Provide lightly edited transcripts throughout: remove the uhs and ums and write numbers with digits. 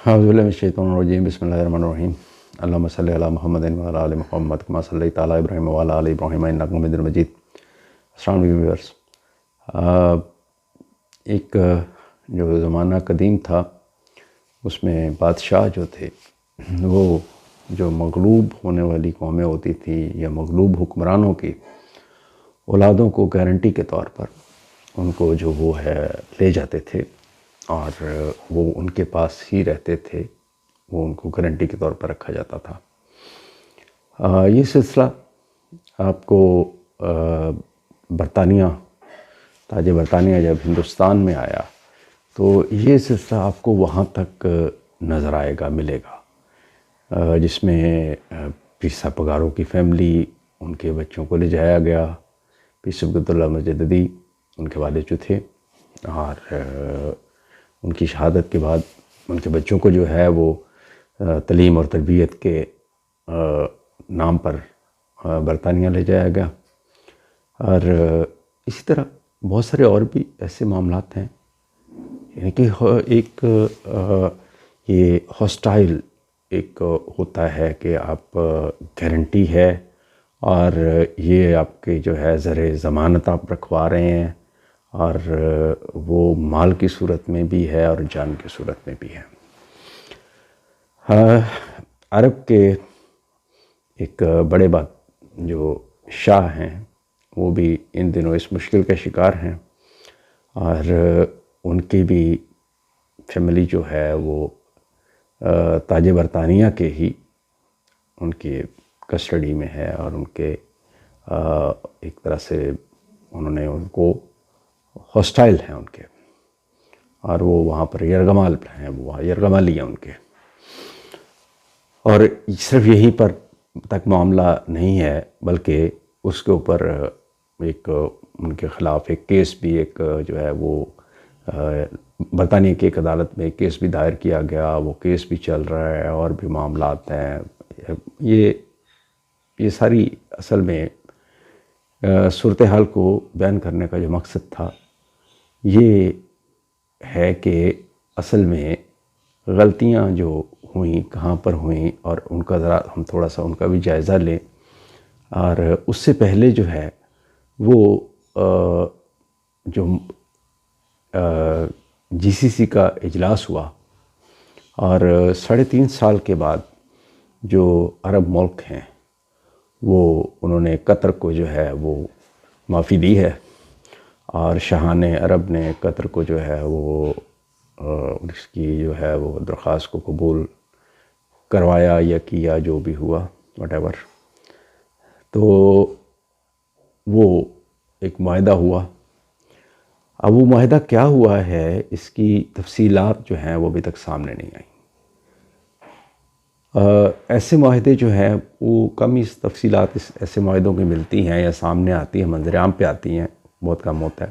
اعوذ باللہ من الشیطان الرجیم بسم اللہ الرحمن الرحیم اللہم صلی علی محمد وعلی آل محمد کما صلیت علی ابراہیم وعلی آل ابراہیم انک حمید مجید۔ السلام علیکم ویورس۔ ایک جو زمانہ قدیم تھا اس میں بادشاہ جو تھے وہ جو مغلوب ہونے والی قومیں ہوتی تھیں یا مغلوب حکمرانوں کی اولادوں کو گارنٹی کے طور پر ان کو جو وہ ہے لے جاتے تھے اور وہ ان کے پاس ہی رہتے تھے، وہ ان کو گارنٹی کے طور پر رکھا جاتا تھا۔ یہ سلسلہ آپ کو برطانیہ، تاج برطانیہ جب ہندوستان میں آیا تو یہ سلسلہ آپ کو وہاں تک نظر آئے گا، ملے گا، جس میں پیر صاحب پگاروں کی فیملی، ان کے بچوں کو لے جایا گیا۔ پیر صبغت اللہ مجددی ان کے والد جو تھے، اور ان کی شہادت کے بعد ان کے بچوں کو جو ہے وہ تعلیم اور تربیت کے نام پر برطانیہ لے جایا گیا۔ اور اسی طرح بہت سارے اور بھی ایسے معاملات ہیں، یعنی کہ ایک یہ ہاسٹائل ایک ہوتا ہے کہ آپ گارنٹی ہے اور یہ آپ کے جو ہے زر ضمانت آپ رکھوا رہے ہیں، اور وہ مال کی صورت میں بھی ہے اور جان کی صورت میں بھی ہے۔ عرب کے ایک بڑے جو شاہ ہیں وہ بھی ان دنوں اس مشکل کا شکار ہیں، اور ان کی بھی فیملی جو ہے وہ تاج برطانیہ کے ہی ان کی کسٹڈی میں ہے، اور ان کے ایک طرح سے انہوں نے ان کو ہاسٹائل ہیں ان کے، اور وہ وہاں پر یرغمال ہیں، وہ یرغمالی ہیں ان کے۔ اور صرف یہیں پر تک معاملہ نہیں ہے، بلکہ اس کے اوپر ایک ان کے خلاف ایک کیس بھی ایک جو ہے وہ برطانیہ کی ایک عدالت میں ایک کیس بھی دائر کیا گیا، وہ کیس بھی چل رہا ہے، اور بھی معاملات ہیں۔ یہ ساری اصل میں صورتحال کو بیان کرنے کا جو مقصد تھا یہ ہے کہ اصل میں غلطیاں جو ہوئیں کہاں پر ہوئیں، اور ان کا ذرا ہم تھوڑا سا ان کا بھی جائزہ لیں۔ اور اس سے پہلے جو ہے وہ جو جی سی سی کا اجلاس ہوا، اور 3.5 سال کے بعد جو عرب ملک ہیں وہ انہوں نے قطر کو جو ہے وہ معافی دی ہے، اور شاہان عرب نے قطر کو جو ہے وہ اس کی جو ہے وہ درخواست کو قبول کروایا یا کیا، جو بھی ہوا واٹ ایور۔ تو وہ ایک معاہدہ ہوا۔ اب وہ معاہدہ کیا ہوا ہے اس کی تفصیلات جو ہیں وہ ابھی تک سامنے نہیں آئیں۔ ایسے معاہدے جو ہیں وہ کم ہی تفصیلات ایسے معاہدوں کی ملتی ہیں یا سامنے آتی ہیں، منظر عام پہ آتی ہیں، بہت کم ہوتا ہے۔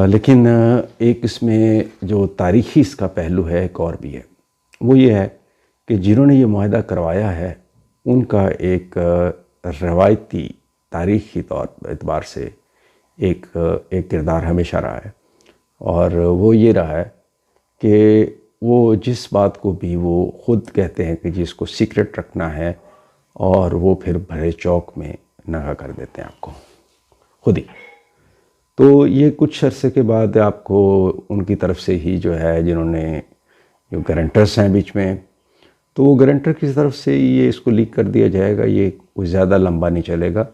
لیکن ایک اس میں جو تاریخی اس کا پہلو ہے ایک اور بھی ہے، وہ یہ ہے کہ جنہوں نے یہ معاہدہ کروایا ہے ان کا ایک روایتی تاریخی اعتبار سے ایک کردار ہمیشہ رہا ہے، اور وہ یہ رہا ہے کہ وہ جس بات کو بھی وہ خود کہتے ہیں کہ جس کو سیکرٹ رکھنا ہے، اور وہ پھر بھرے چوک میں ننگا کر دیتے ہیں آپ کو خود ہی۔ تو یہ کچھ عرصے کے بعد آپ کو ان کی طرف سے ہی جو ہے جنہوں نے جو گارنٹرز ہیں بیچ میں، تو وہ گارنٹر کی طرف سے یہ اس کو لیک کر دیا جائے گا۔ یہ کوئی زیادہ لمبا نہیں چلے گا،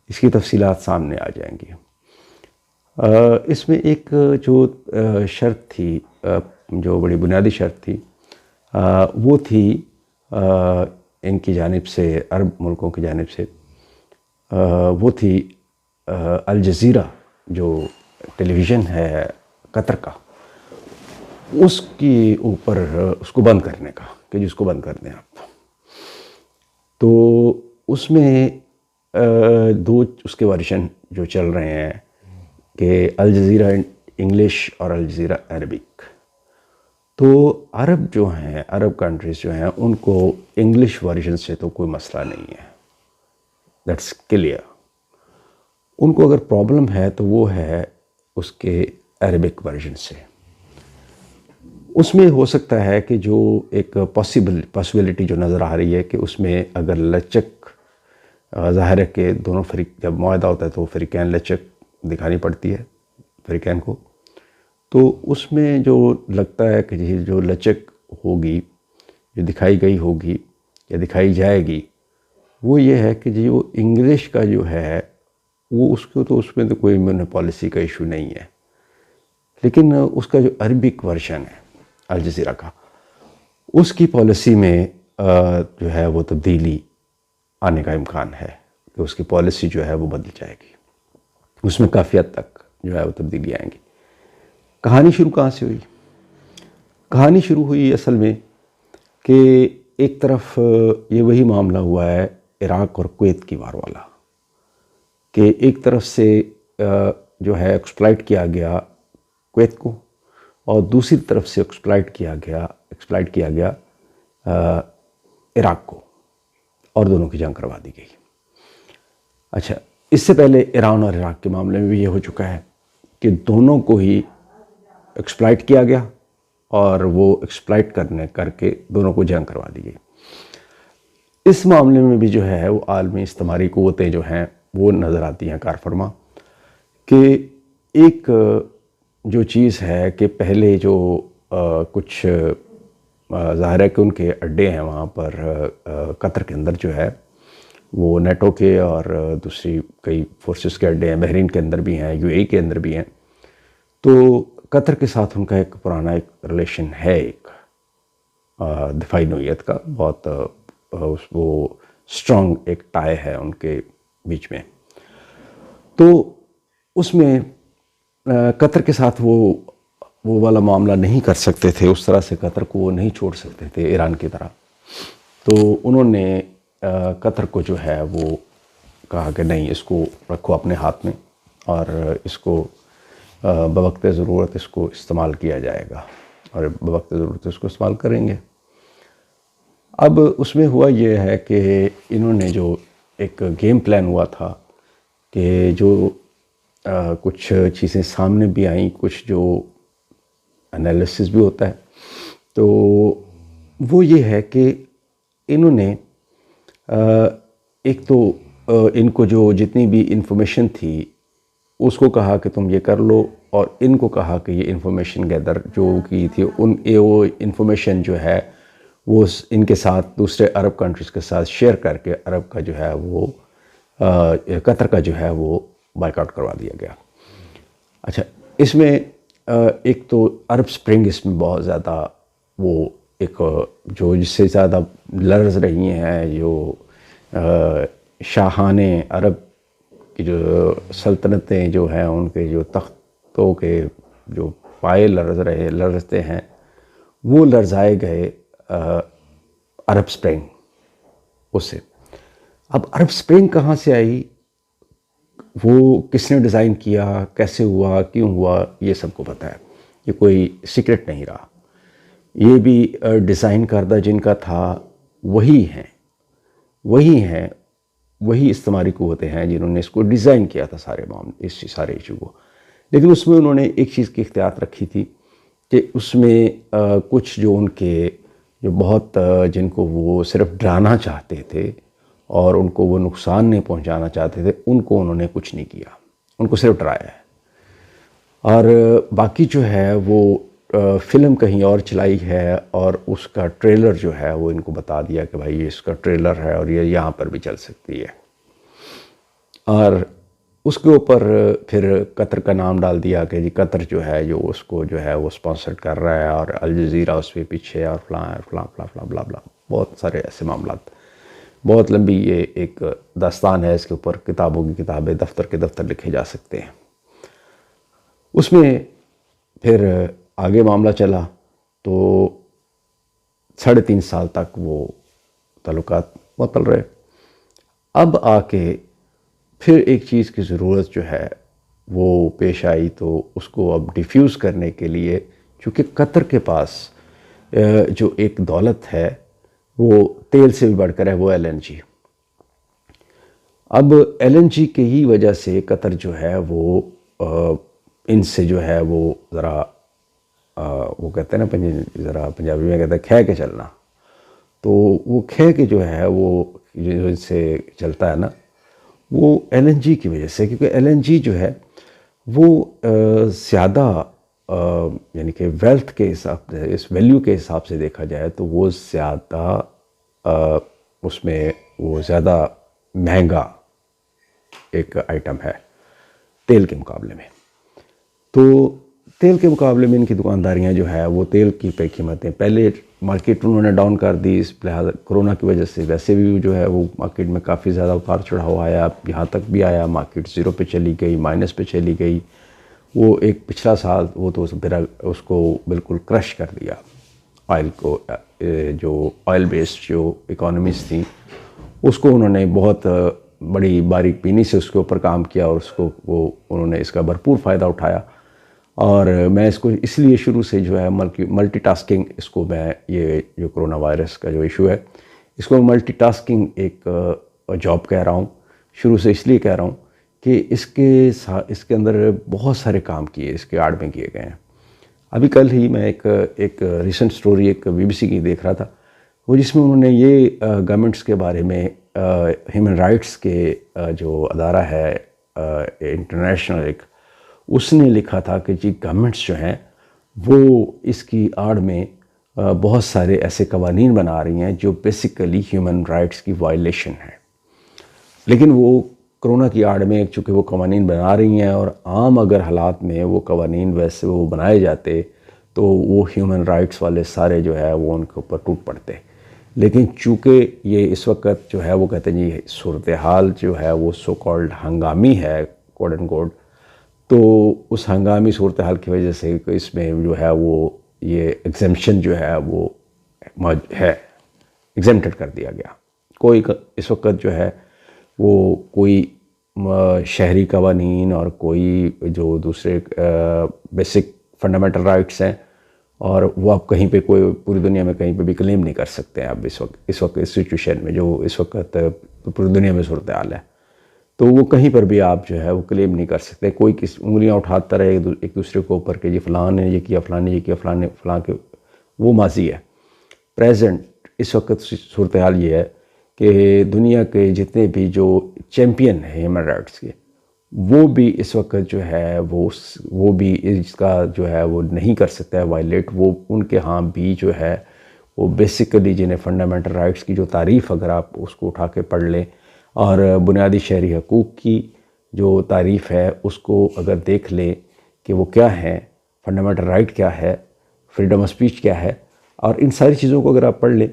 اس کی تفصیلات سامنے آ جائیں گی۔ اس میں ایک جو شرط تھی، جو بڑی بنیادی شرط تھی، وہ تھی ان کی جانب سے، عرب ملکوں کی جانب سے، وہ تھی الجزیرہ جو ٹیلی ویژن ہے قطر کا، اس کی اوپر اس کو بند کرنے کا، کہ جس کو بند کر دیں آپ۔ تو اس میں دو اس کے ورژن جو چل رہے ہیں کہ الجزیرہ انگلش اور الجزیرہ عربک۔ تو عرب جو ہیں، عرب کنٹریز جو ہیں، ان کو انگلش ورژن سے تو کوئی مسئلہ نہیں ہے، دیٹس کلیئر۔ ان کو اگر پرابلم ہے تو وہ ہے اس کے عربک ورژن سے۔ اس میں ہو سکتا ہے کہ جو ایک پاسبلٹی جو نظر آ رہی ہے کہ اس میں اگر لچک، ظاہر ہے کہ دونوں فریق جب معاہدہ ہوتا ہے تو فریقین لچک دکھانی پڑتی ہے فریقین کو، تو اس میں جو لگتا ہے کہ جو لچک ہوگی، جو دکھائی گئی ہوگی یا دکھائی جائے گی، وہ یہ ہے کہ جو انگلش کا جو ہے وہ اس کو تو اس میں تو کوئی پالیسی کا ایشو نہیں ہے، لیکن اس کا جو عربک ورژن ہے الجزیرہ کا، اس کی پالیسی میں جو ہے وہ تبدیلی آنے کا امکان ہے کہ اس کی پالیسی جو ہے وہ بدل جائے گی، اس میں کافی حد تک جو ہے وہ تبدیلی آئیں گی۔ کہانی شروع کہاں سے ہوئی؟ کہانی شروع ہوئی اصل میں کہ ایک طرف یہ وہی معاملہ ہوا ہے عراق اور کویت کی وار والا، کہ ایک طرف سے جو ہے ایکسپلائٹ کیا گیا کویت کو، اور دوسری طرف سے ایکسپلائٹ کیا گیا عراق کو، اور دونوں کی جنگ کروا دی گئی۔ اچھا، اس سے پہلے ایران اور عراق کے معاملے میں بھی یہ ہو چکا ہے کہ دونوں کو ہی ایکسپلائٹ کیا گیا، اور وہ ایکسپلائٹ کر کے دونوں کو جنگ کروا دی گئی۔ اس معاملے میں بھی جو ہے وہ عالمی استعماری قوتیں جو ہیں وہ نظر آتی ہیں کار فرما، کہ ایک جو چیز ہے کہ پہلے جو کچھ ظاہر ہے کہ ان کے اڈے ہیں وہاں پر قطر کے اندر جو ہے وہ نیٹو کے، اور دوسری کئی فورسز کے اڈے ہیں، بحرین کے اندر بھی ہیں، یو اے کے اندر بھی ہیں، تو قطر کے ساتھ ان کا ایک پرانا ایک ریلیشن ہے، ایک دفاعی نوعیت کا بہت وہ اسٹرانگ ایک ٹائی ہے ان کے بیچ میں۔ تو اس میں قطر کے ساتھ وہ والا معاملہ نہیں کر سکتے تھے، اس طرح سے قطر کو وہ نہیں چھوڑ سکتے تھے ایران کی طرح، تو انہوں نے قطر کو جو ہے وہ کہا کہ نہیں، اس کو رکھو اپنے ہاتھ میں، اور اس کو بوقت ضرورت اس کو استعمال کیا جائے گا، اور بوقت ضرورت اس کو استعمال کریں گے۔ اب اس میں ہوا یہ ہے کہ انہوں نے جو ایک گیم پلان ہوا تھا کہ جو کچھ چیزیں سامنے بھی آئیں، کچھ جو انالیسس بھی ہوتا ہے، تو وہ یہ ہے کہ انہوں نے ایک تو ان کو جو جتنی بھی انفارمیشن تھی اس کو کہا کہ تم یہ کر لو، اور ان کو کہا کہ یہ انفارمیشن گیدر جو کی تھی وہ انفارمیشن جو ہے وہ ان کے ساتھ دوسرے عرب کنٹریز کے ساتھ شیئر کر کے عرب کا جو ہے وہ قطر کا جو ہے وہ بائیک آؤٹ کروا دیا گیا۔ اچھا، اس میں ایک تو عرب سپرنگ اس میں بہت زیادہ وہ ایک جو جس سے زیادہ لرز رہی ہیں، جو شاہان عرب کی جو سلطنتیں جو ہیں ان کے جو تختوں کے جو پائے لرزتے ہیں، وہ لرزائے گئے عرب سپرنگ اس سے۔ اب عرب سپرنگ کہاں سے آئی، وہ کس نے ڈیزائن کیا، کیسے ہوا، کیوں ہوا، یہ سب کو پتہ ہے، یہ کوئی سیکرٹ نہیں رہا۔ یہ بھی ڈیزائن کردہ جن کا تھا وہی ہیں وہی استعماری قوتیں ہیں جنہوں نے اس کو ڈیزائن کیا تھا، سارے ایشو کو۔ لیکن اس میں انہوں نے ایک چیز کی احتیاط رکھی تھی کہ اس میں کچھ جو ان کے جو بہت جن کو وہ صرف ڈرانا چاہتے تھے اور ان کو وہ نقصان نہیں پہنچانا چاہتے تھے، ان کو انہوں نے کچھ نہیں کیا، ان کو صرف ڈرایا ہے، اور باقی جو ہے وہ فلم کہیں اور چلائی ہے، اور اس کا ٹریلر جو ہے وہ ان کو بتا دیا کہ بھائی یہ اس کا ٹریلر ہے اور یہ یہاں پر بھی چل سکتی ہے، اور اس کے اوپر پھر قطر کا نام ڈال دیا کہ جی قطر جو ہے جو اس کو جو ہے وہ اسپانسر کر رہا ہے، اور الجزیرہ اس پہ پیچھے، اور فلاں فلاں فلاں فلاں بلا بلا، بہت سارے ایسے معاملات۔ بہت لمبی یہ ایک داستان ہے، اس کے اوپر کتابوں کی کتابیں، دفتر کے دفتر لکھے جا سکتے ہیں۔ اس میں پھر آگے معاملہ چلا تو 3.5 سال تک وہ تعلقات معطل رہے۔ اب آ کے پھر ایک چیز کی ضرورت جو ہے وہ پیش آئی، تو اس کو اب ڈیفیوز کرنے کے لیے، چونکہ قطر کے پاس جو ایک دولت ہے وہ تیل سے بھی بڑھ کر ہے، وہ LNG۔ اب LNG کی ہی وجہ سے قطر جو ہے وہ ان سے جو ہے وہ ذرا وہ کہتے ہیں نا ذرا پنجابی میں کہتے ہیں کھہ کے چلنا، تو وہ کھہ کے جو ہے وہ جو ان سے چلتا ہے نا، وہ ایل این جی کی وجہ سے، کیونکہ ایل این جی جو ہے وہ زیادہ یعنی کہ ویلتھ کے حساب سے، اس ویلیو کے حساب سے دیکھا جائے تو وہ زیادہ اس میں وہ زیادہ مہنگا ایک آئٹم ہے تیل کے مقابلے میں۔ تو تیل کے مقابلے میں ان کی دکانداریاں جو ہے وہ تیل کی پہ قیمتیں پہلے مارکیٹ انہوں نے ڈاؤن کر دی، اس لہٰذا کرونا کی وجہ سے ویسے بھی جو ہے وہ مارکیٹ میں کافی زیادہ اتار چڑھاؤ آیا، یہاں تک بھی آیا، مارکیٹ زیرو پہ چلی گئی، مائنس پہ چلی گئی۔ وہ ایک پچھلا سال وہ تو اس کو بالکل کرش کر دیا آئل کو، جو آئل بیسڈ جو اکانومیز تھیں اس کو انہوں نے بہت بڑی باریک بینی سے اس کے اوپر کام کیا، اور اس کو انہوں نے اس کا بھرپور فائدہ اٹھایا۔ اور میں اس کو اس لیے شروع سے جو ہے ملٹی ٹاسکنگ، اس کو میں یہ جو کرونا وائرس کا جو ایشو ہے اس کو ملٹی ٹاسکنگ ایک جاب کہہ رہا ہوں، شروع سے اس لیے کہہ رہا ہوں کہ اس کے اندر بہت سارے کام کیے، اس کے آڑ میں کیے گئے ہیں۔ ابھی کل ہی میں ایک ریسنٹ سٹوری ایک BBC کی دیکھ رہا تھا، وہ جس میں انہوں نے یہ گورنمنٹس کے بارے میں، ہیومن رائٹس کے جو ادارہ ہے انٹرنیشنل ایک، اس نے لکھا تھا کہ جی گورنمنٹس جو ہیں وہ اس کی آڑ میں بہت سارے ایسے قوانین بنا رہی ہیں جو بیسیکلی ہیومن رائٹس کی وائلیشن ہے، لیکن وہ کرونا کی آڑ میں چونکہ وہ قوانین بنا رہی ہیں، اور عام اگر حالات میں وہ قوانین ویسے وہ بنائے جاتے تو وہ ہیومن رائٹس والے سارے جو ہے وہ ان کے اوپر ٹوٹ پڑتے، لیکن چونکہ یہ اس وقت جو ہے وہ کہتے ہیں جی صورتحال جو ہے وہ سو کالڈ ہنگامی ہے کوڈ اینڈ کوڈ، تو اس ہنگامی صورتحال کی وجہ سے اس میں جو ہے وہ یہ ایگزمپشن جو ہے وہ ہے، ایگزمپٹڈ کر دیا گیا۔ کوئی اس وقت جو ہے وہ کوئی شہری قوانین اور کوئی جو دوسرے بیسک فنڈامنٹل رائٹس ہیں، اور وہ آپ کہیں پہ کوئی پوری دنیا میں کہیں پہ بھی کلیم نہیں کر سکتے ہیں آپ اس وقت اس سچویشن میں جو اس وقت پوری دنیا میں صورتحال ہے، تو وہ کہیں پر بھی آپ جو ہے وہ کلیم نہیں کر سکتے۔ کوئی انگلیاں اٹھاتا رہے ایک دوسرے کے اوپر کہ جی فلاں نے یہ کیا، فلاں نے یہ کیا، فلاں کے، وہ ماضی ہے۔ پریزنٹ اس وقت صورتحال یہ ہے کہ دنیا کے جتنے بھی جو چیمپئن ہیں ہیومن رائٹس کے، وہ بھی اس وقت جو ہے وہ بھی اس کا جو ہے وہ نہیں کر سکتا ہے وائلیٹ۔ وہ ان کے ہاں بھی جو ہے وہ بیسیکلی جنہیں فنڈامنٹل رائٹس کی جو تعریف اگر آپ اس کو اٹھا کے پڑھ لیں، اور بنیادی شہری حقوق کی جو تعریف ہے اس کو اگر دیکھ لیں کہ وہ کیا ہے، فنڈامنٹل رائٹ کیا ہے، فریڈم آف اسپیچ کیا ہے، اور ان ساری چیزوں کو اگر آپ پڑھ لیں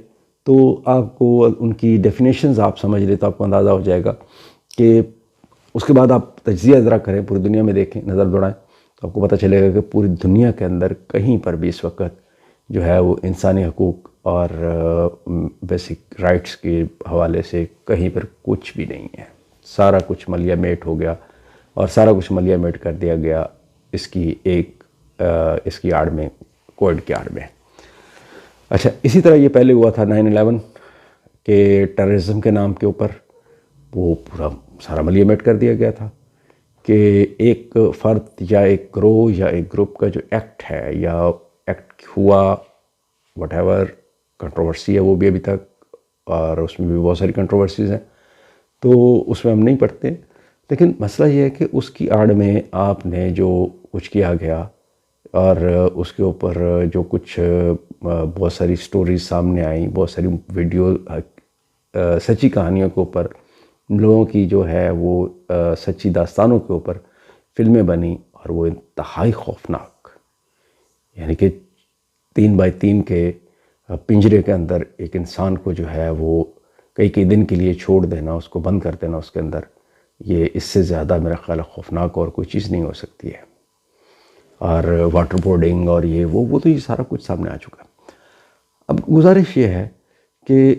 تو آپ کو ان کی ڈیفینیشنز آپ سمجھ لیں تو آپ کو اندازہ ہو جائے گا کہ اس کے بعد آپ تجزیہ ذرا کریں، پوری دنیا میں دیکھیں، نظر دوڑائیں، تو آپ کو پتہ چلے گا کہ پوری دنیا کے اندر کہیں پر بھی اس وقت جو ہے وہ انسانی حقوق اور بیسک رائٹس کے حوالے سے کہیں پر کچھ بھی نہیں ہے۔ سارا کچھ ملیا میٹ ہو گیا، اور سارا کچھ ملیا میٹ کر دیا گیا اس کی آڑ میں، کووڈ کی آڑ میں۔ اچھا، اسی طرح یہ پہلے ہوا تھا 9/11 کہ ٹیررزم کے نام کے اوپر وہ پورا سارا ملیا میٹ کر دیا گیا تھا کہ ایک فرد یا ایک گروہ یا ایک گروپ کا جو ایکٹ ہے یا ایکٹ ہوا، وٹ ایور کنٹروورسی ہے وہ بھی ابھی تک، اور اس میں بھی بہت ساری کنٹروورسیز ہیں تو اس میں ہم نہیں پڑھتے، لیکن مسئلہ یہ ہے کہ اس کی آڑ میں آپ نے جو کچھ کیا گیا اور اس کے اوپر جو کچھ بہت ساری سٹوریز سامنے آئیں، بہت ساری ویڈیو سچی کہانیوں کے اوپر لوگوں کی جو ہے وہ سچی داستانوں کے اوپر فلمیں بنی، اور وہ انتہائی خوفناک، یعنی کہ 3x3 کے پنجرے کے اندر ایک انسان کو جو ہے وہ کئی دن کے لیے چھوڑ دینا، اس کو بند کر دینا اس کے اندر، یہ اس سے زیادہ میرا خیال ہے خوفناک اور کوئی چیز نہیں ہو سکتی ہے۔ اور واٹر بورڈنگ اور یہ وہ تو یہ سارا کچھ سامنے آ چکا ہے۔ اب گزارش یہ ہے کہ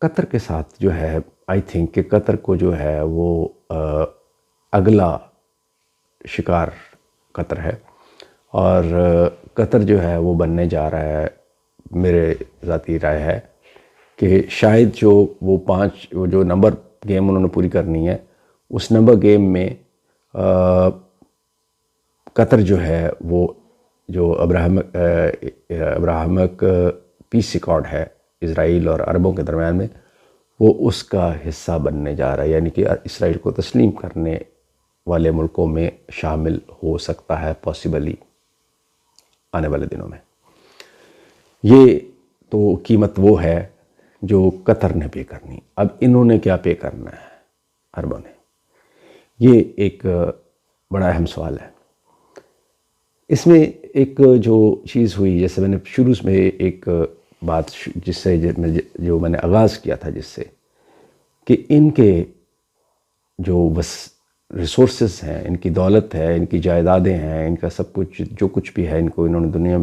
قطر کے ساتھ جو ہے آئی تھنک کہ قطر کو جو ہے وہ اگلا شکار قطر ہے، اور قطر جو ہے وہ بننے جا رہا ہے، میرے ذاتی رائے ہے کہ شاید وہ جو نمبر گیم انہوں نے پوری کرنی ہے، اس نمبر گیم میں قطر جو ہے وہ جو ابراہمک پیس ایکارڈ ہے اسرائیل اور عربوں کے درمیان میں، وہ اس کا حصہ بننے جا رہا ہے، یعنی کہ اسرائیل کو تسلیم کرنے والے ملکوں میں شامل ہو سکتا ہے پاسبلی آنے والے دنوں میں۔ یہ تو قیمت وہ ہے جو قطر نے پے کرنی۔ اب انہوں نے کیا پے کرنا ہے عربوں نے؟ یہ ایک بڑا اہم سوال ہے۔ اس میں ایک جو چیز ہوئی، جیسے میں نے شروع میں ایک بات جس سے جو میں نے آغاز کیا تھا، جس سے کہ ان کے جو بس ریسورسز ہیں، ان کی دولت ہے، ان کی جائیدادیں ہیں، ان کا سب کچھ جو کچھ بھی ہے، انہوں نے دنیا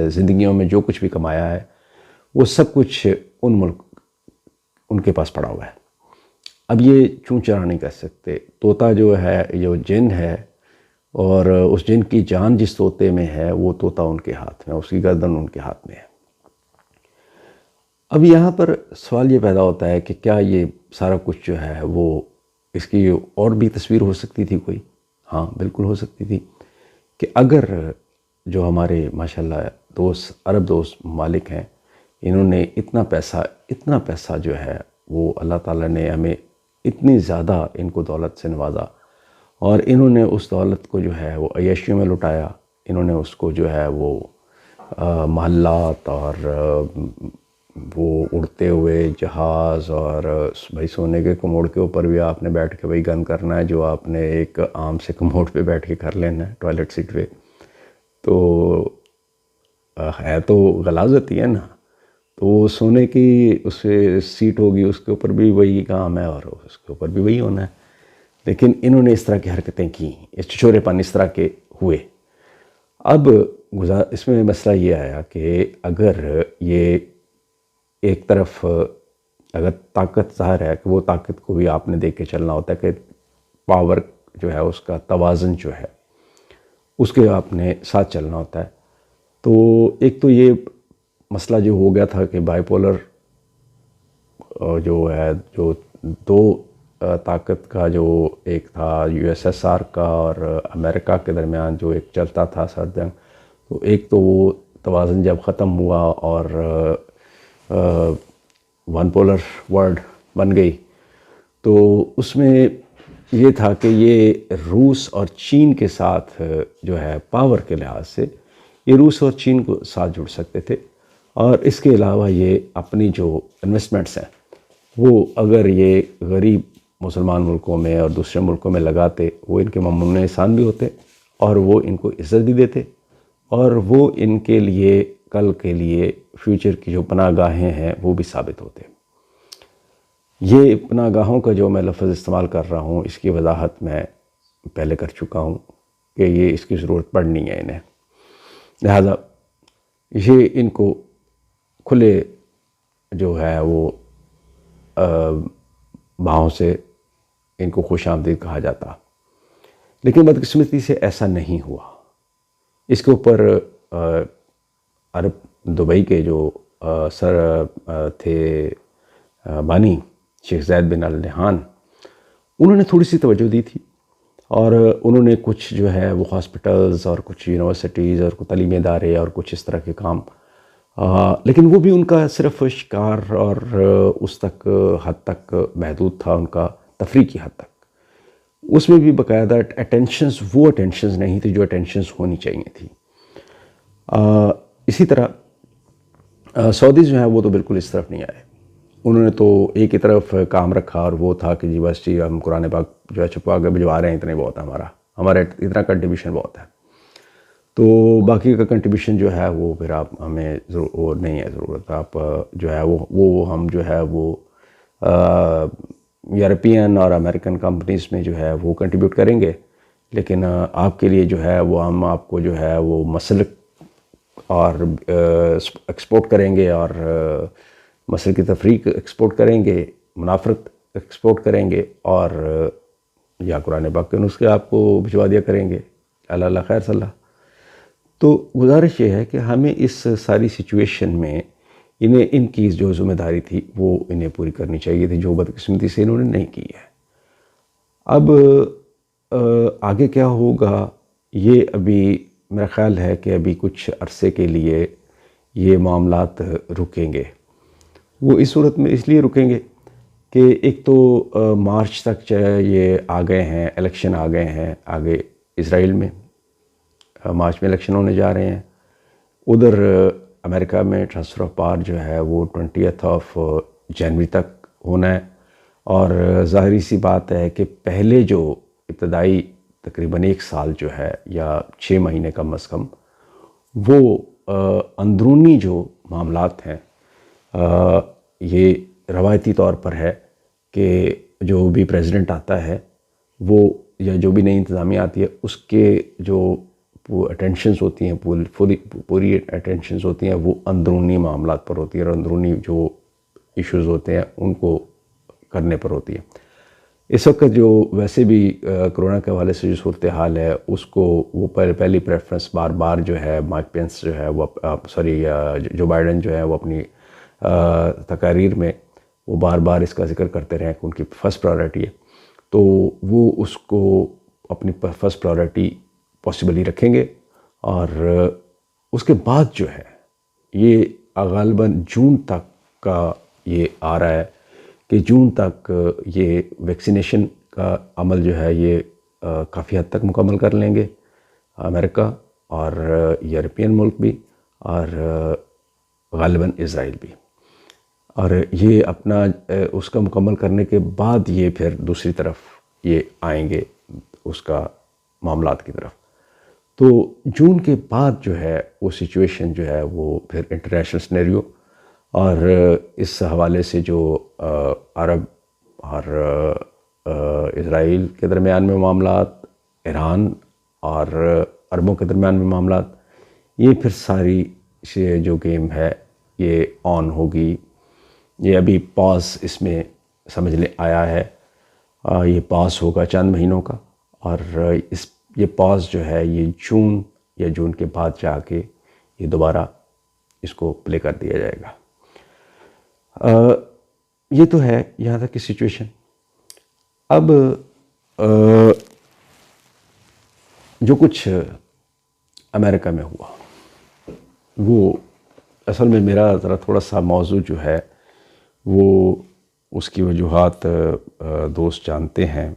زندگیوں میں جو کچھ بھی کمایا ہے، وہ سب کچھ ان کے پاس پڑا ہوا ہے۔ اب یہ چون چرا نہیں کر سکتے۔ طوطا جو ہے، جو جن ہے، اور اس جن کی جان جس طوطے میں ہے، وہ طوطا ان کے ہاتھ میں، اس کی گردن ان کے ہاتھ میں ہے۔ اب یہاں پر سوال یہ پیدا ہوتا ہے کہ کیا یہ سارا کچھ جو ہے وہ اس کی اور بھی تصویر ہو سکتی تھی کوئی؟ ہاں بالکل ہو سکتی تھی، کہ اگر جو ہمارے ماشاءاللہ دوست عرب دوست ممالک ہیں، انہوں نے اتنا پیسہ جو ہے وہ اللہ تعالیٰ نے ہمیں اتنی زیادہ ان کو دولت سے نوازا، اور انہوں نے اس دولت کو جو ہے وہ عیاشیوں میں لٹایا۔ انہوں نے اس کو جو ہے وہ محلات اور وہ اڑتے ہوئے جہاز، اور بھائی سونے کے کموڈ کے اوپر بھی آپ نے بیٹھ کے وہی گن کرنا ہے جو آپ نے ایک عام سے کموڈ پہ بیٹھ کے کر لینا ہے ٹوائلٹ سیٹ پہ، تو ہے تو غلاظت ہی ہے نا۔ تو سونے کی اس پہ سیٹ ہوگی، اس کے اوپر بھی وہی کام ہے اور اس کے اوپر بھی وہی ہونا ہے، لیکن انہوں نے اس طرح کی حرکتیں کی، اس چچورے پن اس طرح کے ہوئے۔ اب اس میں مسئلہ یہ آیا کہ اگر یہ ایک طرف اگر طاقت ظاہر ہے کہ وہ طاقت کو بھی آپ نے دیکھ کے چلنا ہوتا ہے کہ پاور جو ہے اس کا توازن جو ہے اس کے آپ نے ساتھ چلنا ہوتا ہے۔ تو ایک تو یہ مسئلہ جو ہو گیا تھا کہ بائی پولر جو ہے، جو دو طاقت کا جو ایک تھا یو ایس ایس آر کا اور امریکہ کے درمیان جو ایک چلتا تھا سرد جنگ، تو ایک تو وہ توازن جب ختم ہوا اور ون پولر ورلڈ بن گئی، تو اس میں یہ تھا کہ یہ روس اور چین کے ساتھ جو ہے پاور کے لحاظ سے یہ روس اور چین کو ساتھ جڑ سکتے تھے، اور اس کے علاوہ یہ اپنی جو انویسٹمنٹس ہیں وہ اگر یہ غریب مسلمان ملکوں میں اور دوسرے ملکوں میں لگاتے، وہ ان کے ممنوع احسان بھی ہوتے، اور وہ ان کو عزت بھی دیتے، اور وہ ان کے لیے کل کے لیے فیوچر کی جو پناہ گاہیں ہیں وہ بھی ثابت ہوتے۔ یہ پناہ گاہوں کا جو میں لفظ استعمال کر رہا ہوں، اس کی وضاحت میں پہلے کر چکا ہوں کہ یہ اس کی ضرورت پڑنی ہے انہیں، لہذا یہ ان کو کھلے جو ہے وہ بہاؤں سے ان کو خوش آمدید کہا جاتا، لیکن بدقسمتی سے ایسا نہیں ہوا۔ اس کے اوپر عرب دبئی کے جو سر تھے بانی شیخ زید بن آل نہیان، انہوں نے تھوڑی سی توجہ دی تھی، اور انہوں نے کچھ جو ہے وہ ہاسپٹلز اور کچھ یونیورسٹیز اور کچھ تعلیمی ادارے اور کچھ اس طرح کے کام، لیکن وہ بھی ان کا صرف شکار اور اس تک حد تک محدود تھا، ان کا تفریح کی حد تک۔ اس میں بھی باقاعدہ اٹینشنز وہ اٹینشنز نہیں تھی جو اٹینشنز ہونی چاہیے تھی۔ اسی طرح سعودیز جو ہیں وہ تو بالکل اس طرف نہیں آئے، انہوں نے تو ایک ہی طرف کام رکھا، اور وہ تھا کہ بس ہم قرآن پاک جو ہے چھپا کے بھجوا رہے ہیں، اتنے بہت ہے، ہمارا اتنا کنٹریبیوشن بہت ہے، تو باقی کا کنٹریبیوشن جو ہے وہ پھر آپ ہمیں وہ نہیں ہے ضرورت، آپ جو ہے وہ ہم جو ہے وہ یورپین اور امریکن کمپنیز میں جو ہے وہ کنٹریبیوٹ کریں گے، لیکن آپ کے لیے جو ہے وہ ہم آپ کو جو ہے وہ مسلک اور ایکسپورٹ کریں گے، اور مسلک کی تفریق ایکسپورٹ کریں گے، منافرت ایکسپورٹ کریں گے، اور یا قرآن پاک کے نسخے آپ کو بھجوا دیا کریں گے، اللہ خیر صلی اللہ۔ تو گزارش یہ ہے کہ ہمیں اس ساری سچویشن میں ان کی جو ذمہ داری تھی وہ انہیں پوری کرنی چاہیے تھی، جو بدقسمتی سے انہوں نے نہیں کی ہے۔ اب آگے کیا ہوگا یہ ابھی میرا خیال ہے کہ ابھی کچھ عرصے کے لیے یہ معاملات رکیں گے. وہ اس صورت میں اس لیے رکیں گے کہ ایک تو مارچ تک یہ آ گئے ہیں، الیکشن آ گئے ہیں آگے اسرائیل میں، مارچ میں الیکشن ہونے جا رہے ہیں. ادھر امریکہ میں ٹرانسفر آف پاور جو ہے وہ 20 جنوری تک ہونا ہے. اور ظاہری سی بات ہے کہ پہلے جو ابتدائی تقریباً 1 سال جو ہے یا 6 مہینے کم از کم، وہ اندرونی جو معاملات ہیں، یہ روایتی طور پر ہے کہ جو بھی پریزیڈنٹ آتا ہے وہ یا جو بھی نئی انتظامیہ آتی ہے اس کے جو اٹینشنز ہوتی ہیں، پوری اٹینشنز ہوتی ہیں وہ اندرونی معاملات پر ہوتی ہیں اور اندرونی جو ایشوز ہوتے ہیں ان کو کرنے پر ہوتی ہے. اس وقت جو ویسے بھی کرونا کے حوالے سے جو صورتحال ہے اس کو وہ پہلی پریفرنس بار بار جو ہے مائک پینس جو ہے وہ جو بائیڈن جو ہے وہ اپنی تقاریر میں وہ بار بار اس کا ذکر کرتے رہے کہ ان کی فرسٹ پرائیورٹی ہے. تو وہ اس کو اپنی فرسٹ پرائیورٹی پاسبلی رکھیں گے. اور اس کے بعد جو ہے یہ غالباً جون تک کا یہ آ رہا ہے کہ جون تک یہ ویکسینیشن کا عمل جو ہے یہ کافی حد تک مکمل کر لیں گے امریکہ اور یورپین ملک بھی اور غالباً اسرائیل بھی. اور یہ اپنا اس کا مکمل کرنے کے بعد یہ پھر دوسری طرف یہ آئیں گے اس کا معاملات کی طرف. تو جون کے بعد جو ہے وہ سچویشن جو ہے وہ پھر انٹرنیشنل سنیریو اور اس حوالے سے جو عرب اور اسرائیل کے درمیان میں معاملات، ایران اور عربوں کے درمیان میں معاملات، یہ پھر ساری جو گیم ہے یہ آن ہوگی. یہ ابھی پاس اس میں سمجھ لیں آیا ہے، یہ پاس ہوگا چند مہینوں کا اور یہ پاس جو ہے یہ جون یا جون کے بعد جا کے یہ دوبارہ اس کو پلے کر دیا جائے گا. یہ تو ہے یہاں تک کی سچویشن. اب جو کچھ امریکہ میں ہوا وہ اصل میں میرا ذرا تھوڑا سا موضوع جو ہے وہ اس کی وجوہات دوست جانتے ہیں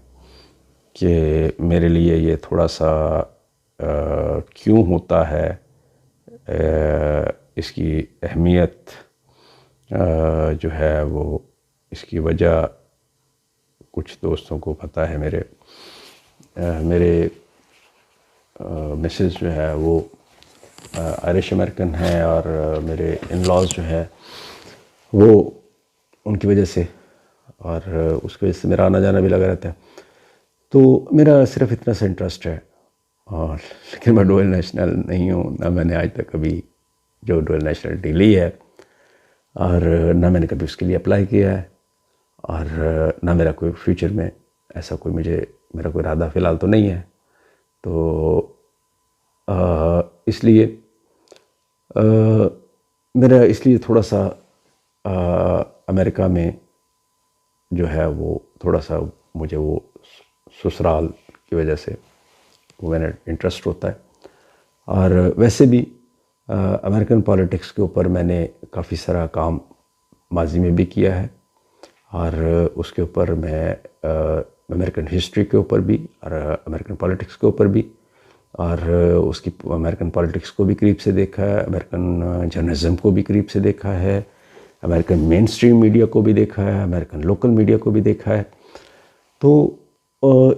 کہ میرے لیے یہ تھوڑا سا کیوں ہوتا ہے. اس کی اہمیت جو ہے وہ اس کی وجہ کچھ دوستوں کو پتہ ہے. میرے مسز جو ہے وہ آئرش امریکن ہیں اور میرے ان لاز جو ہے وہ ان کی وجہ سے اور اس کی وجہ سے میرا آنا جانا بھی لگا رہتا ہے. تو میرا صرف اتنا سا انٹرسٹ ہے اور لیکن میں ڈوئل نیشنل نہیں ہوں، نہ میں نے آج تک کبھی جو ڈوئل نیشنلٹی لی ہے اور نہ میں نے کبھی اس کے لیے اپلائی کیا ہے اور نہ میرا کوئی فیوچر میں ایسا کوئی میرا کوئی ارادہ فی الحال تو نہیں ہے. تو اس لیے میرا اس لیے تھوڑا سا امریکہ میں جو ہے وہ تھوڑا سا مجھے وہ سسرال کی وجہ سے وہ میں نے انٹرسٹ ہوتا ہے. اور ویسے بھی امریکن پالیٹکس کے اوپر میں نے کافی سارا کام ماضی میں بھی کیا ہے اور اس کے اوپر میں امریکن ہسٹری کے اوپر بھی اور امریکن پالیٹکس کے اوپر بھی اور اس کی امریکن پالیٹکس کو بھی قریب سے دیکھا ہے، امریکن جرنلزم کو بھی قریب سے دیکھا ہے، امریکن مین سٹریم میڈیا کو بھی دیکھا ہے، امریکن لوکل میڈیا کو بھی دیکھا ہے. تو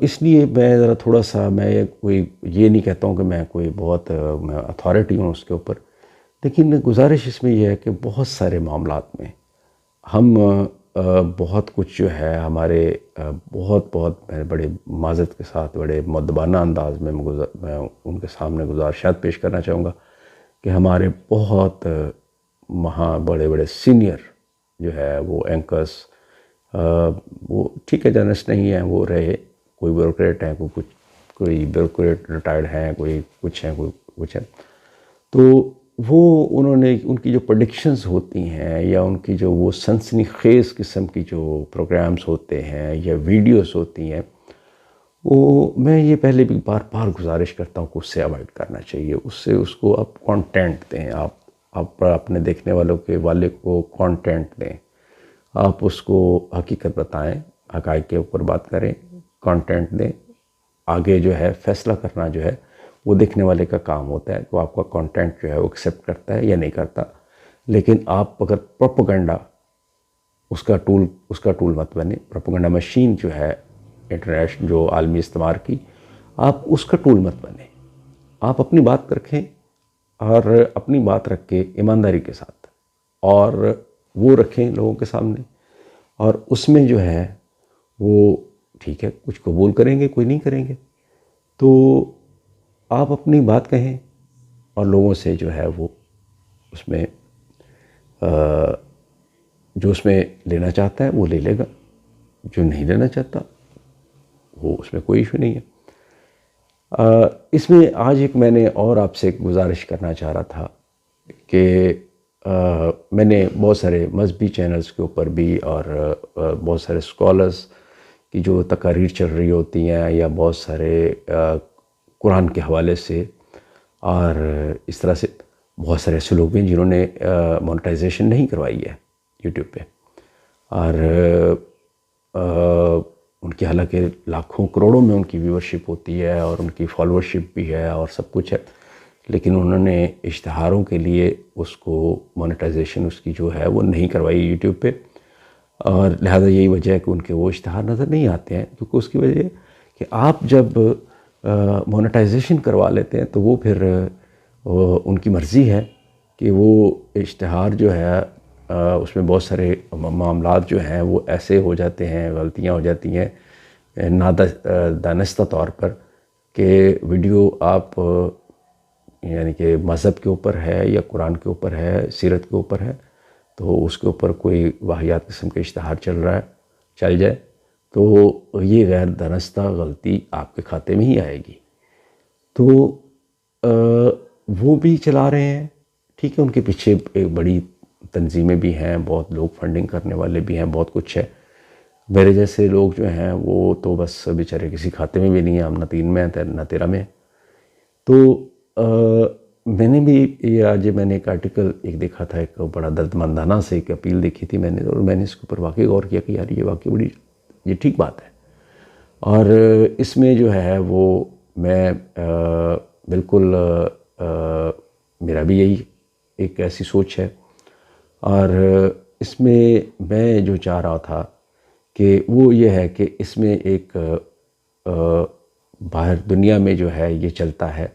اس لیے میں ذرا تھوڑا سا میں کوئی یہ نہیں کہتا ہوں کہ میں کوئی بہت اتھارٹی ہوں اس کے اوپر، لیکن گزارش اس میں یہ ہے کہ بہت سارے معاملات میں ہم بہت کچھ جو ہے ہمارے بہت میں بڑے معذرت کے ساتھ بڑے مؤدبانہ انداز میں ان کے سامنے گزارشات پیش کرنا چاہوں گا کہ ہمارے بہت وہاں بڑے سینئر جو ہے وہ اینکرز وہ ٹھیک ہے جرنلسٹ نہیں ہیں، وہ رہے، کوئی بیوروکریٹ ہیں، کوئی بیوروکریٹ ریٹائرڈ ہیں، کوئی کچھ ہیں، کوئی کچھ ہیں. تو وہ انہوں نے ان کی جو پریڈکشنز ہوتی ہیں یا ان کی جو وہ سنسنی خیز قسم کی جو پروگرامز ہوتے ہیں یا ویڈیوز ہوتی ہیں میں یہ پہلے بھی بار بار گزارش کرتا ہوں کہ اس سے اوائڈ کرنا چاہیے. اس کو آپ کانٹینٹ دیں، آپ اپنے دیکھنے والوں کے والے کو کانٹینٹ دیں، آپ اس کو حقیقت بتائیں، حقائق کے اوپر بات کریں، کانٹینٹ دیں. آگے جو ہے فیصلہ کرنا جو ہے وہ دیکھنے والے کا کام ہوتا ہے کہ آپ کا کانٹینٹ جو ہے وہ ایکسیپٹ کرتا ہے یا نہیں کرتا. لیکن آپ اگر پروپیگنڈا اس کا ٹول مت بنے. پروپیگنڈا مشین جو ہے انٹرنیشنل جو عالمی استعمار کی، آپ اس کا ٹول مت بنیں. آپ اپنی بات رکھیں، اور اپنی بات رکھ کے ایمانداری کے ساتھ اور وہ رکھیں لوگوں کے سامنے. اور اس میں جو ہے وہ ٹھیک ہے، کچھ قبول کریں گے، کوئی نہیں کریں گے، تو آپ اپنی بات کہیں اور لوگوں سے جو ہے وہ اس میں جو اس میں لینا چاہتا ہے وہ لے لے گا، جو نہیں لینا چاہتا وہ اس میں کوئی ایشو نہیں ہے. اس میں آج میں نے اور آپ سے گزارش کرنا چاہ رہا تھا کہ میں نے بہت سارے مذہبی چینلز کے اوپر بھی اور بہت سارے اسکالرز کی جو تقاریر چل رہی ہوتی ہیں، یا بہت سارے قرآن کے حوالے سے اور اس طرح سے بہت سارے ایسے لوگ بھی ہیں جنہوں نے مونیٹائزیشن نہیں کروائی ہے یوٹیوب پہ، اور ان کی حالانکہ لاکھوں کروڑوں میں ان کی ویورشپ ہوتی ہے اور ان کی فالوورشپ بھی ہے اور سب کچھ ہے، لیکن انہوں نے اشتہاروں کے لیے اس کو مونیٹائزیشن اس کی جو ہے وہ نہیں کروائی یوٹیوب پہ. اور لہذا یہی وجہ ہے کہ ان کے وہ اشتہار نظر نہیں آتے ہیں، کیونکہ اس کی وجہ کہ آپ جب مونیٹائزیشن کروا لیتے ہیں تو وہ پھر ان کی مرضی ہے کہ وہ اشتہار جو ہے اس میں بہت سارے معاملات جو ہیں وہ ایسے ہو جاتے ہیں، غلطیاں ہو جاتی ہیں دانستہ طور پر، کہ ویڈیو آپ یعنی کہ مذہب کے اوپر ہے یا قرآن کے اوپر ہے، سیرت کے اوپر ہے، تو اس کے اوپر کوئی واہیات قسم کے اشتہار چل جائے تو یہ غیر دانستہ غلطی آپ کے کھاتے میں ہی آئے گی. تو وہ بھی چلا رہے ہیں، ٹھیک ہے، ان کے پیچھے ایک بڑی تنظیمیں بھی ہیں، بہت لوگ فنڈنگ کرنے والے بھی ہیں، بہت کچھ ہے. میرے جیسے لوگ جو ہیں وہ تو بس بیچارے کسی کھاتے میں بھی نہیں ہیں، ہم نہ 3 میں ہیں نہ 13 میں ہیں. تو میں نے بھی میں نے ایک آرٹیکل دیکھا تھا، ایک بڑا دردمندانہ سے ایک اپیل دیکھی تھی میں نے، اور میں نے اس کے اوپر واقعی غور کیا کہ یار یہ واقعی یہ ٹھیک بات ہے. اور اس میں جو ہے وہ میں بالکل میرا بھی یہی ایک ایسی سوچ ہے، اور اس میں جو چاہ رہا تھا کہ وہ یہ ہے کہ اس میں ایک باہر دنیا میں جو ہے یہ چلتا ہے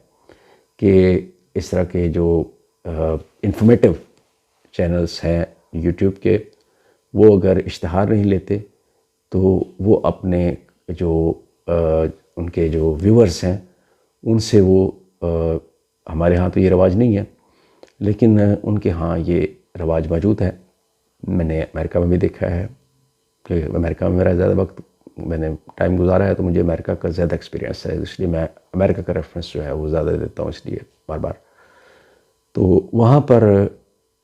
کہ اس طرح کے جو انفارمیٹیو چینلز ہیں یوٹیوب کے، وہ اگر اشتہار نہیں لیتے تو وہ اپنے جو ان کے جو ویورز ہیں ان سے وہ ہمارے ہاں تو یہ رواج نہیں ہے، لیکن ان کے ہاں یہ رواج موجود ہے. میں نے امریکہ میں بھی دیکھا ہے کہ امریکہ میں میرا زیادہ وقت میں نے ٹائم گزارا ہے، تو مجھے امریکہ کا زیادہ ایکسپیرینس ہے، اس لیے میں امریکہ کا ریفرنس جو ہے وہ زیادہ دیتا ہوں، اس لیے بار. تو وہاں پر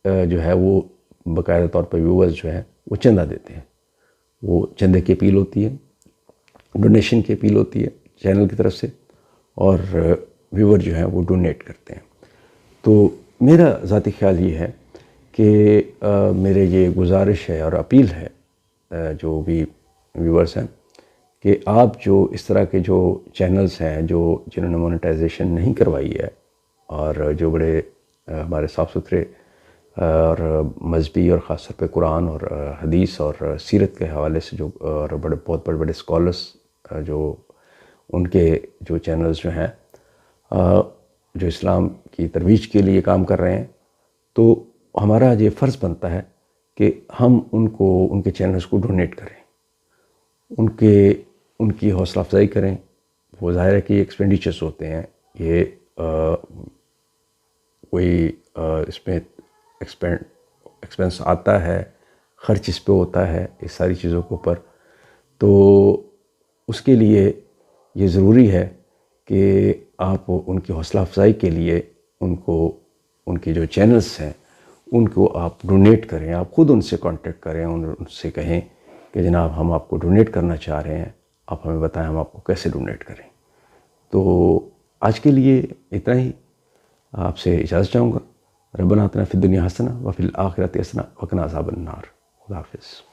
جو ہے وہ باقاعدہ طور پر ویورز جو ہیں وہ چندہ دیتے ہیں، وہ چندے کی اپیل ہوتی ہے، ڈونیشن کی اپیل ہوتی ہے چینل کی طرف سے، اور ویور جو ہیں وہ ڈونیٹ کرتے ہیں. تو میرا ذاتی خیال یہ ہے کہ میرے یہ گزارش ہے اور اپیل ہے جو بھی ویورز ہیں کہ آپ جو اس طرح کے جو چینلز ہیں جنہوں نے مونیٹائزیشن نہیں کروائی ہے، اور جو بڑے ہمارے صاف ستھرے اور مذہبی اور خاص طور پہ قرآن اور حدیث اور سیرت کے حوالے سے جو اور بہت بڑے اسکالرس جو ان کے جو چینلز جو ہیں جو اسلام کی ترویج کے لیے کام کر رہے ہیں، تو ہمارا یہ فرض بنتا ہے کہ ہم ان کے چینلز کو ڈونیٹ کریں، ان کی حوصلہ افزائی کریں. وہ ظاہر ہے کہ یہ ایکسپینڈیچرز ہوتے ہیں، یہ کوئی اس میں ایکسپینس آتا ہے، خرچ اس پہ ہوتا ہے اس ساری چیزوں کے اوپر. تو اس کے لیے یہ ضروری ہے کہ آپ ان کی حوصلہ افزائی کے لیے ان کے جو چینلز ہیں ان کو آپ ڈونیٹ کریں. آپ خود ان سے کانٹیکٹ کریں، ان سے کہیں کہ جناب ہم آپ کو ڈونیٹ کرنا چاہ رہے ہیں، آپ ہمیں بتائیں ہم آپ کو کیسے ڈونیٹ کریں. تو آج کے لیے اتنا ہی. آپ سے اجازت چاہوں گا. ربنا آتنا فی الدنیا حسنہ وفی الآخرۃ حسنہ وقنا عذاب النار. خدا حافظ.